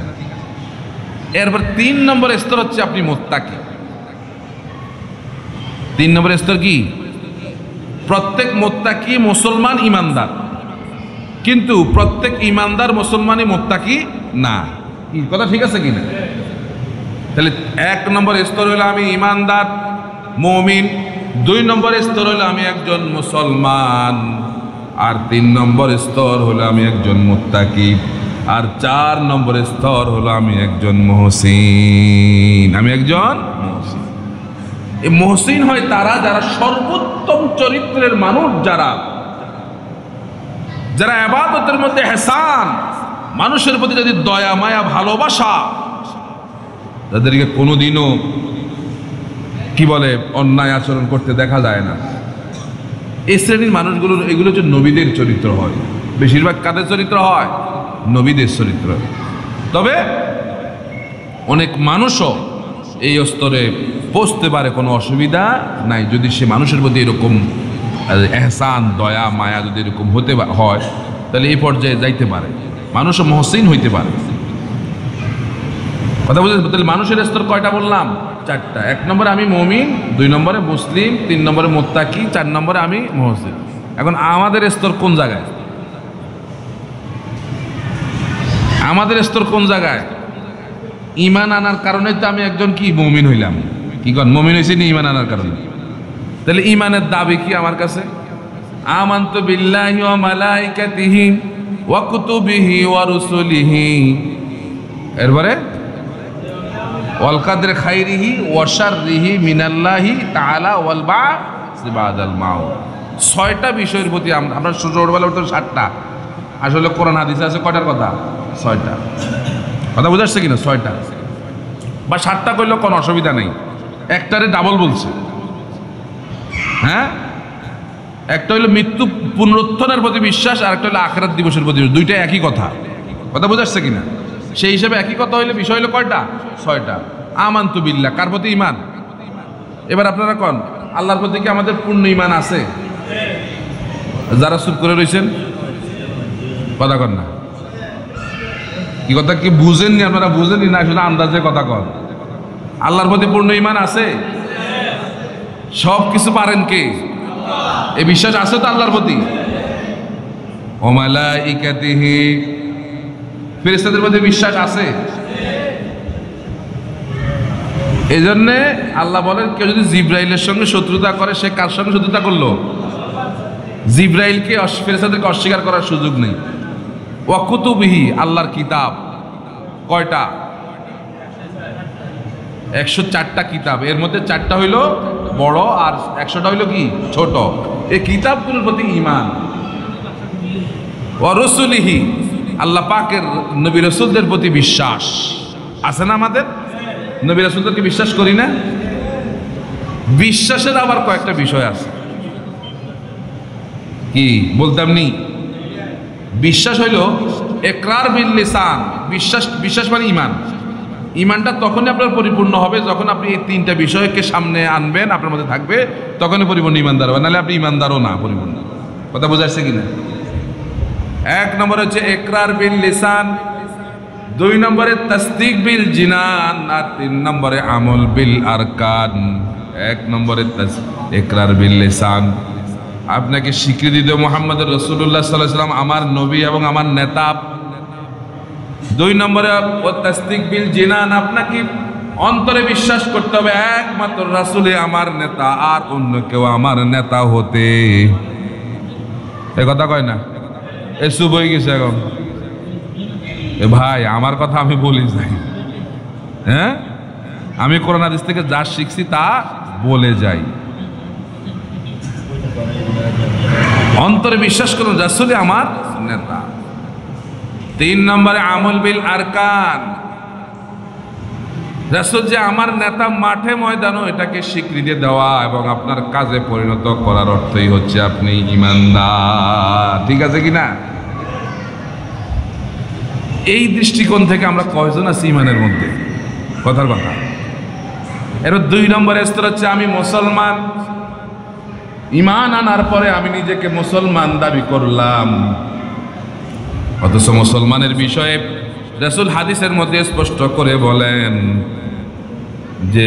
এরপর 3 নম্বর স্তর হচ্ছে আপনি মুত্তাকি। 3 নম্বর স্তর কি? প্রত্যেক মুত্তাকি মুসলমান ইমানদার, কিন্তু প্রত্যেক ইমানদার মুসলমানই মুত্তাকি না। কি কথা ঠিক আছে কিনা? তাহলে 1 নম্বর স্তর হলো আমি ইমানদার মুমিন, 2 নম্বর স্তর হলো আমি একজন মুসলমান, আর 3 নম্বর স্তর হলো আমি একজন মুত্তাকি, আর 4 নম্বর স্তর হলো আমি একজন মুহসিন। আমি একজন মুহসিন। এই মুহসিন হয় তারা যারা সর্বোত্তম চরিত্রের মানুষ, যারা ইবাদতের মধ্যে ইহসান, মানুষের প্রতি যদি দয়া মায়া ভালোবাসা, যাদেরকে কোনোদিনও কি বলে অন্যায় আচরণ করতে দেখা যায় না, এই শ্রেণীর মানুষগুলোর এগুলো হচ্ছে নবীদের চরিত্র হয়। বেশিরভাগ কাদের চরিত্র হয়? নবীদের চরিত্র। তবে অনেক মানুষও এই স্তরে পৌঁছতে পারে, কোনো অসুবিধা নাই, যদি সে মানুষের প্রতি এরকম ইহসান, দয়া মায়া যদি এরকম হতে হয়, তাহলে এই পর্যায়ে যাইতে পারে, মানুষও মুহসিন হইতে পারে। কথা বুঝলেন? তাহলে মানুষের স্তর কয়টা বললাম? 4টা। 1 নম্বরে আমি মুমিন, 2 নম্বরে মুসলিম, 3 নম্বরে মুত্তাকি, 4 নম্বরে আমি মুহসিন। এখন আমাদের স্তর কোন জায়গায়? আমাদের স্তর কোন জায়গায়? ঈমান আনার কারণে তো আমি একজন কি মুমিন হইলাম। কি কন? মুমিন হইছি না ঈমান আনার কারণে? তাহলে ঈমানের দাবি কি আমার কাছে? আমানতু বিল্লাহি ওয়া মালাইকাতিহি ওয়া কুতুবিহি ওয়া রুসুলিহি, এরপরে ওয়াল কদরি খাইরিহি ওয়া শাররিহি মিনাল্লাহি তাআলা ওয়াল বা'সি বাদাল মাউত। 6টা বিষয়ের প্রতি আমরা ছোটবেলা উঠতো 7টা, আসলে কোরআন হাদিসে আছে কয়টার কথা? 6টা। কথা বুঝে আসছে কিনা? 6টা বা 7টা করলেও কোনো অসুবিধা নেই। একটারে ডাবল বলছে। হ্যাঁ, একটা হইলো মৃত্যু পুনরুত্থানের প্রতি বিশ্বাস, আর একটা হলো আখিরাত দিবসের প্রতি। 2টা একই কথা। কথা বুঝে আসছে কিনা? সেই হিসাবে একই কথা হইলে বিষয় হলো কয়টা? 6টা। আমানতু বিল্লাহ, কার প্রতি ঈমান? এবার আপনারা কন, আল্লাহর প্রতি কি আমাদের পূর্ণ ঈমান আছে? যারা চুপ করে রয়েছেন কথা কন না। কি কথা কি বুঝেননি? আপনারা বুঝেননি না, শুধু আন্দাজে কথা কন। আল্লাহর প্রতি পূর্ণ ঈমান আছে? সব কিছু পারেন কে? এই বিশ্বাস আছে তো আল্লাহর প্রতি? ওয়া মালাইকাতিহি, ফেরেশতাদের প্রতি বিশ্বাস আছে? এই জন্যে আল্লাহ বলেন, কেউ যদি জিব্রাইলের সঙ্গে শত্রুতা করে, সে কার সঙ্গে শত্রুতা করলো? জিব্রাইলকে, ফেরেশতাদেরকে অস্বীকার করার সুযোগ নেই। ওয়া কুতুবিহি, আল্লাহর কিতাব কয়টা? 104টা কিতাব। এর মধ্যে 4টা হইল বড় আর 100টা হইল কি ছোট। এই কিতাবগুলোর প্রতি ঈমান। ওয়া রাসূলিহি, আল্লাহ পাকের নবী রাসূলদের প্রতি বিশ্বাস আছে না আমাদের? নবী রাসূলদেরকে বিশ্বাস করি না? বিশ্বাসের আবার কয়েকটা বিষয় আছে, কি বলতাম নি? বিশ্বাস হইল ইকরার বিল লিসান, বিশ্বাস মানে ঈমান। ঈমানটা তখনই আপনার পরিপূর্ণ হবে যখন আপনি এই 3টা বিষয়কে সামনে আনবেন, আপনার মধ্যে থাকবে, তখনই পরিপূর্ণ ঈমানদার হবে। নাহলে আপনি ঈমানদারও না পরিপূর্ণ। কথা বোঝা যাচ্ছে কিনা? 1 নম্বর হচ্ছে ইকরার বিল লিসান, 2 নম্বরে তাসদীক বিল জিনান, আর 3 নম্বরে আমল বিল আরকান। 1 নম্বরে ইকরার বিল লিসান, আপনাকে স্বীকৃতি দেব মুহাম্মদ রাসূলুল্লাহ সাল্লাল্লাহু আলাইহি ওয়াসাল্লাম আমার নবী এবং আমার নেতা। 2 নম্বরে ও তাসদীক বিল জিনান, আপনাকে অন্তরে বিশ্বাস করতে হবে একমাত্র রাসূলই আমার নেতা, আর অন্য কেউ আমার নেতা হতে। এ কথা কয় না? এ চুপ হয়ে গেছে এখন। এ ভাই, আমার কথা আমি বলি যাই, হ্যাঁ, আমি কোরআন হাদিস থেকে যা শিখছি তা বলে যাই। অন্তরে বিশ্বাস করুন রাসূলই আমার নেতা। 3 নম্বরে আমল বিল আরকান, রাসূল যে আমার নেতা মাঠে ময়দানও এটাকে স্বীকৃতি দেওয়া এবং আপনার কাজে পরিণত করার অর্থই হচ্ছে আপনি ঈমানদার। ঠিক আছে কিনা? এই দৃষ্টিকোণ থেকে আমরা কয়জন আছি ঈমানের মধ্যে? কথার কথা। এর 2 নম্বরের স্তর হচ্ছে আমি মুসলমান। ঈমান আনার পরে আমি নিজেকে মুসলমান দাবি করলাম, অথচ মুসলমানের বিষয়ে রাসূল হাদিসের মধ্যে স্পষ্ট করে বলেন যে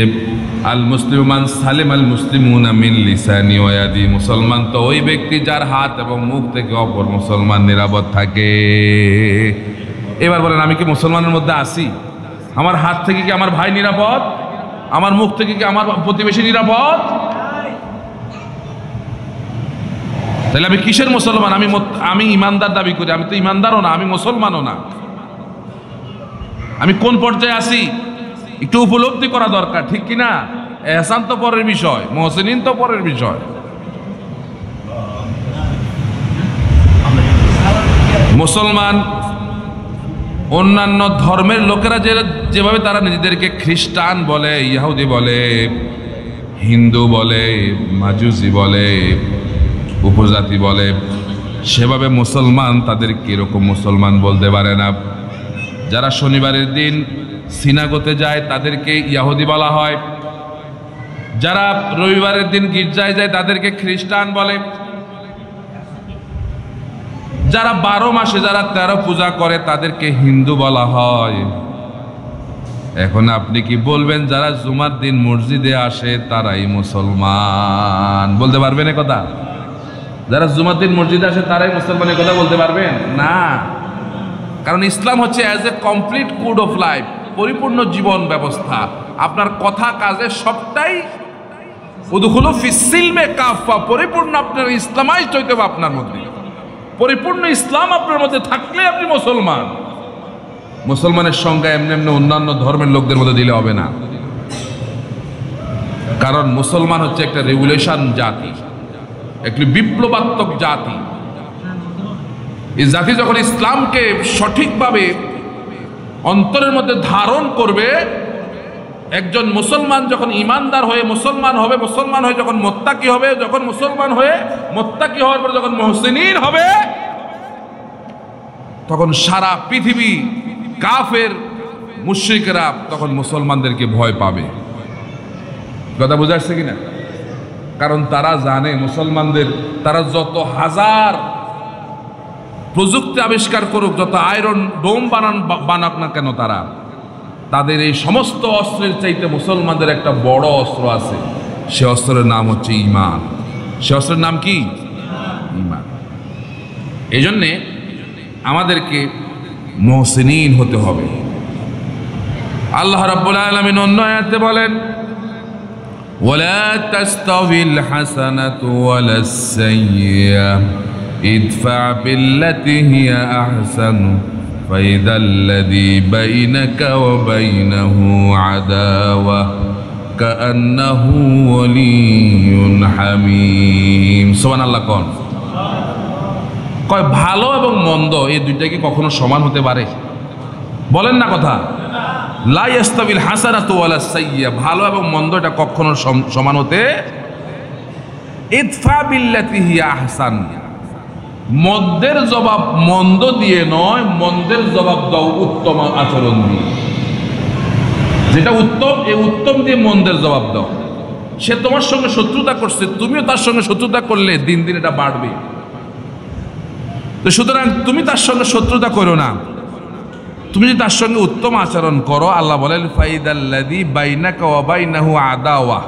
আল মুসলিমু মান সালিম আল মুসলিমুনা মিন লিসানি ওয়া ইয়াদি, মুসলমান তো ওই ব্যক্তি যার হাত এবং মুখ থেকে অপর মুসলমান নিরাপদ থাকে। এবার বলেন, আমি কি মুসলমানের মধ্যে আছি? আমার হাত থেকে কি আমার ভাই নিরাপদ? আমার মুখ থেকে কি আমার প্রতিবেশী নিরাপদ? তাহলে আমি কিসের মুসলমান? আমি ঈমানদার দাবি করি, আমি তো ঈমানদারও না, আমি মুসলমানও না। আমি কোন পর্যায়ে আছি একটু উপলব্ধি করা দরকার, ঠিক কিনা? ইহসান তো পরের বিষয়, মুহসিনিন তো পরের বিষয়। মুসলমান, অন্যান্য ধর্মের লোকেরা যেভাবে তারা নিজেদেরকে খ্রিস্টান বলে, ইহুদি বলে, হিন্দু বলে, মাজুসি বলে, উপজাতি বলে, সেভাবে মুসলমান তাদের কিরকম মুসলমান বলতে পারে না। যারা শনিবারের দিন সিনাগোতে যায় তাদেরকে ইহুদি বলা হয়, যারা রবিবারের দিন গির্জায় যায় তাদেরকে খ্রিস্টান বলে, যারা 12 মাসে যারা 13 পূজা করে তাদেরকে হিন্দু বলা হয়। এখন আপনি কি বলবেন যারা জুমার দিন মসজিদে আসে তারাই মুসলমান? বলতে পারবেন এ কথা? যারা জুমার দিন মসজিদে আসে তারাই মুসলমান, এ কথা বলতে পারবেন না? কারণ ইসলাম হচ্ছে as a complete code of life, পরিপূর্ণ জীবন ব্যবস্থা। আপনার কথা কাজে সবটাই উদখুলু ফিস সিলমে কাফা, পরিপূর্ণ আপনার ইসলামাইজড হইতে হবে আপনার মধ্যে। পরিপূর্ণ ইসলাম আপনার মধ্যে থাকলে আপনি মুসলমান। মুসলমানের সংজ্ঞা এমনি এমনি অন্যান্য ধর্মের লোকদের মধ্যে দিলে হবে না। কারণ মুসলমান হচ্ছে একটা রেগুলেশন জাতি, একটি বিপ্লবাত্মক জাতি। এই জাতি যখন ইসলামকে সঠিকভাবে অন্তরের মধ্যে ধারণ করবে, একজন মুসলমান যখন ঈমানদার হয়ে মুসলমান হবে, মুসলমান হয়ে যখন মুত্তাকি হবে, যখন মুসলমান হয়ে মুত্তাকি হওয়ার পর যখন মুহসিনিন হবে, তখন সারা পৃথিবী কাফের মুশরিকরা তখন মুসলমানদেরকে ভয় পাবে। কথা বোঝা যাচ্ছে কিনা? কারণ তারা জানে মুসলমানদের, তারা যত হাজার প্রযুক্তি আবিষ্কার করুক, যত আয়রন ডোম বানাক না কেন, তাদের এই সমস্ত অস্ত্রের চাইতে মুসলমানদের একটা বড় অস্ত্র আছে, সে অস্ত্রের নাম হচ্ছে ঈমান। সে অস্ত্রের নাম কি? ঈমান। এই জন্যে আমাদেরকে মুহসিনিন হতে হবে। আল্লাহ রাব্বুল আলামিন অন্য আয়াতে বলেন, ওয়ালা তাস্তাবিল হাসানাতু ওয়ালাস সাইয়্যা ইদফা বিল্লাতি হিয়া আহসানু ফাইদাল্লাযী বাইনাকা ওয়া বাইনাহু আদাওয়া কাআন্নাহু ওয়ালিয়্যুন হামীম। সুবহানাল্লাহ। কোন কয় ভালো এবং মন্দ এই দুইটা কি কখনো সমান হতে পারে? বলেন না কথা। লা ইয়াস্তাবিল হাসানাতু ওয়ালাস সাইয়্যা, ভালো এবং মন্দ এটা কখনো সমান হতে। ইদফা বিল্লাতি হিয়া আহসান, মন্দের জবাব মন্দ দিয়ে নয়, মন্দের জবাব দাও উত্তম আচরণ দিয়ে। যেটা উত্তম, এই উত্তম দিয়ে মন্দের জবাব দাও। সে তোমার সঙ্গে শত্রুতা করছে, তুমিও তার সঙ্গে শত্রুতা করলে দিন দিন এটা বাড়বে। তো সুতরাং তুমি তার সঙ্গে শত্রুতা করো না, তুমি যদি তার সঙ্গে উত্তম আচরণ করো। আল্লাহ বলেন ফাইদাল্লাযী বাইনাকা ওয়া বাইনাহু আদাওয়া,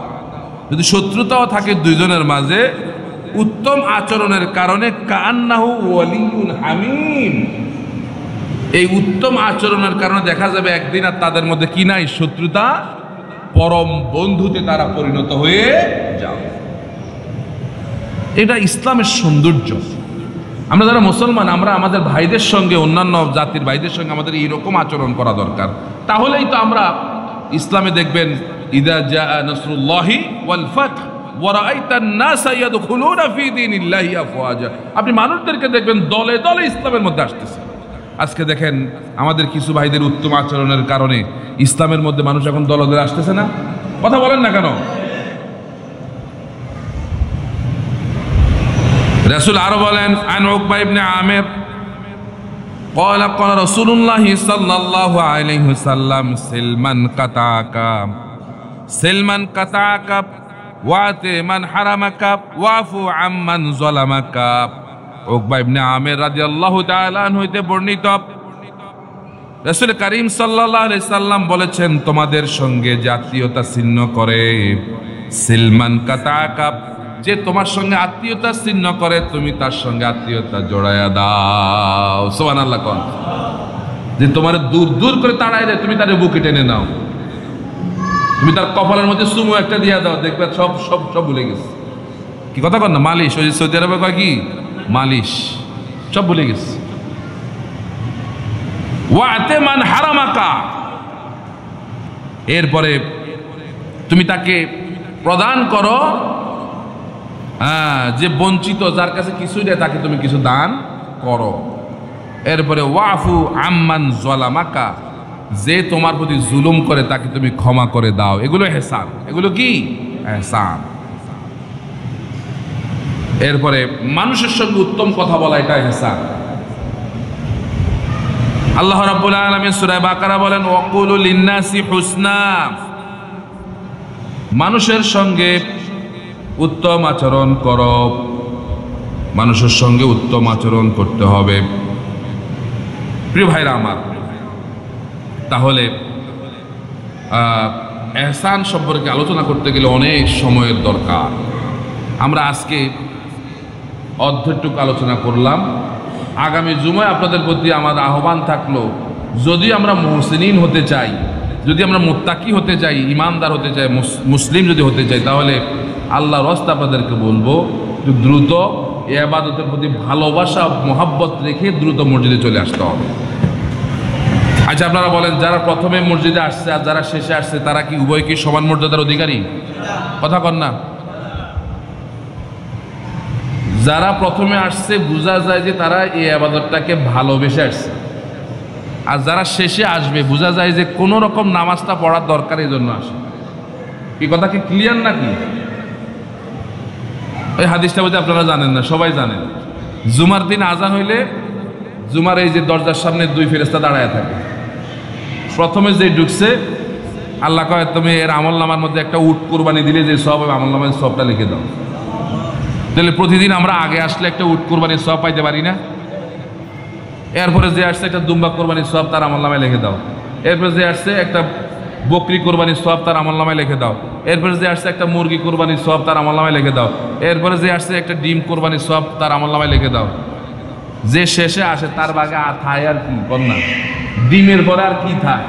যদি শত্রুতাও থাকে দুইজনের মাঝে, উত্তম আচরণের কারণে কাআন্নাহু ওয়ালিয়্যুন হামীম, এই উত্তম আচরণের কারণে দেখা যাবে একদিন আর তাদের মধ্যে কি নাই, শত্রুতা, পরম বন্ধুতে তারা পরিণত হয়ে যাবে। এটা ইসলামের সৌন্দর্য। আমরা যারা মুসলমান, আমরা আমাদের ভাইদের সঙ্গে, অন্যান্য জাতির ভাইদের সঙ্গে আমাদের এইরকম আচরণ করা দরকার। তাহলেই তো আমরা ইসলামে দেখবেন ইদা জাআ নাসরুল্লাহি ওয়াল ফাতহ ওয়া রাআইতান নাসা ইয়াদখুলুনা ফি দীনিল্লাহি আফওয়াজা, আপনি মানুষদেরকে দেখবেন দলে দলে ইসলামের মধ্যে আসতেছে। আজকে দেখেন আমাদের কিছু ভাইদের উত্তম আচরণের কারণে ইসলামের মধ্যে মানুষ এখন দলে দলে আসতেছে না? কথা বলেন না কেন? রাসূল আরো বলেন, আন উকবা ইবনে আমির قال قال رسول الله صلى الله عليه وسلم سلمان قطعك وأطع من حرمك واعفو عمن ظلمك। উকবা ইবনে আমির রাদিয়াল্লাহু তাআলা আনহু হইতে বর্ণিত, রাসূল করিম সাল্লাল্লাহু আলাইহি সাল্লাম বলেছেন, তোমাদের সঙ্গে জাতীয়তা ছিন্ন করে, সিলমান কাতাকা, যে তোমার সঙ্গে আত্মীয়তা ছিন্ন করে তুমি তার সঙ্গে আত্মীয়তা জোড়ায়া দাও। সুবহানাল্লাহ। কোন যে তোমার দূর দূর করে তাড়াইলে তুমি তার বুকে টেনে নাও, তুমি তার কপালের মধ্যে চুমু একটা দিয়া দাও, দেখবে সব সব সব ভুলে গেছে। কি কথা কর না, মালিশ। ওই সৌদি আরবে কয় কি মালিশ, সব ভুলে গেছে। ওয়াতে মান হারামাকা, এরপরে তুমি তাকে প্রদান করো, যে বঞ্চিত, যার কাছে কিছুই নেই, তাকে তুমি কিছু দান করো। এরপরে ওয়াফু আম্মান যালামাকা, যে তোমার প্রতি জুলুম করে তাকে তুমি ক্ষমা করে দাও। এগুলো ইহসান। এগুলো কি ইহসান। এরপরে মানুষের সঙ্গে উত্তম কথা বলা, এটা ইহসান। আল্লাহ রাব্বুল আলামিন সূরা বাকারা বলেন, ওয়াকুলু লিন্নাসি হুসনা, মানুষের সঙ্গে উত্তম আচরণ করো, মানুষের সঙ্গে উত্তম আচরণ করতে হবে। প্রিয় ভাইরা আমার, তাহলে ইহসান সম্পর্কে আলোচনা করতে গেলে অনেক সময়ের দরকার। আমরা আজকে অর্ধেকটুকু আলোচনা করলাম। আগামী জুমায় আপনাদের প্রতি আমার আহ্বান থাকলো, যদি আমরা মুহসিনিন হতে চাই, যদি আমরা মুত্তাকি হতে চাই, ইমানদার হতে চাই, মুসলিম যদি হতে চাই, তাহলে আল্লাহর রাস্তা আপনাদেরকে বলবো দ্রুত এই ইবাদতের প্রতি ভালোবাসা, মোহাব্বত রেখে দ্রুত মসজিদে চলে আসতে হবে। আচ্ছা, আপনারা বলেন, যারা প্রথমে মসজিদে আসছে আর যারা শেষে আসছে, তারা কি উভয় কি সমান মর্যাদার অধিকারী? কথা কন না। যারা প্রথমে আসছে বোঝা যায় যে তারা এই ইবাদতটাকে ভালোবেসে আসছে, আর যারা শেষে আসবে বোঝা যায় যে কোনো রকম নামাজটা পড়ার দরকার, এই জন্য আসে। এই কথা কি ক্লিয়ার নাকি? ওই হাদিসটা বলতে আপনারা জানেন না, সবাই জানেন। জুমার দিন আজান হইলে জুমার এই যে দরজার সামনে দুই ফেরেশতা দাঁড়ায় থাকে। প্রথমে যে ঢুকছে, আল্লাহ কয়, তুমি এর আমল নামার মধ্যে একটা উট কোরবানি দিলে যে সব আমল নামার সবটা লিখে দাও। তাহলে প্রতিদিন আমরা আগে আসলে একটা উট কোরবানির সব পাইতে পারি না? এরপরে যে আসছে একটা দুম্বা কোরবানির সব তার আমল নামায় লিখে দাও। এরপরে যে আসছে একটা বকরি কোরবানির সব তার আমল নামায় লিখে দাও। এরপরে যে আসছে একটা মুরগি কোরবানির সব তার আমল নামায় লিখে দাও। এরপরে যে আসছে একটা ডিম কোরবানির সব তার আমল নামায় লিখে দাও। যে শেষে আসে তার বাগে থায় আর কি কন্যা, ডিমের পরে আর কি থায়?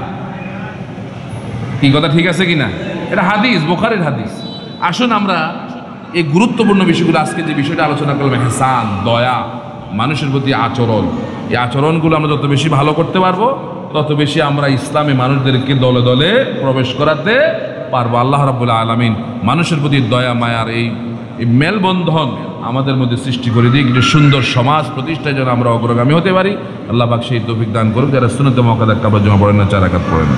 কি কথা ঠিক আছে কিনা? এটা হাদিস, বুখারীর হাদিস। আসুন আমরা এই গুরুত্বপূর্ণ বিষয়গুলো, আজকে যে বিষয়টা আলোচনা করলাম, ইহসান, দয়া, মানুষের প্রতি আচরণ, এই আচরণগুলো আমরা যত বেশি ভালো করতে পারবো তত বেশি আমরা ইসলামে মানুষদেরকে দলে দলে প্রবেশ করাতে পারবো। আল্লাহ রাব্বুল আলামিন মানুষের প্রতি দয়া মায়ার এই মেলবন্ধন আমাদের মধ্যে সৃষ্টি করে দিয়ে একটি সুন্দর সমাজ প্রতিষ্ঠায় যেন আমরা অগ্রগামী হতে পারি। আল্লাহ পাক সেই তৌফিক দান করুক। যারা সুন্নাতে মুআক্কাদা কাবার জমা পড়েন না, 4 রাকাত পড়েন।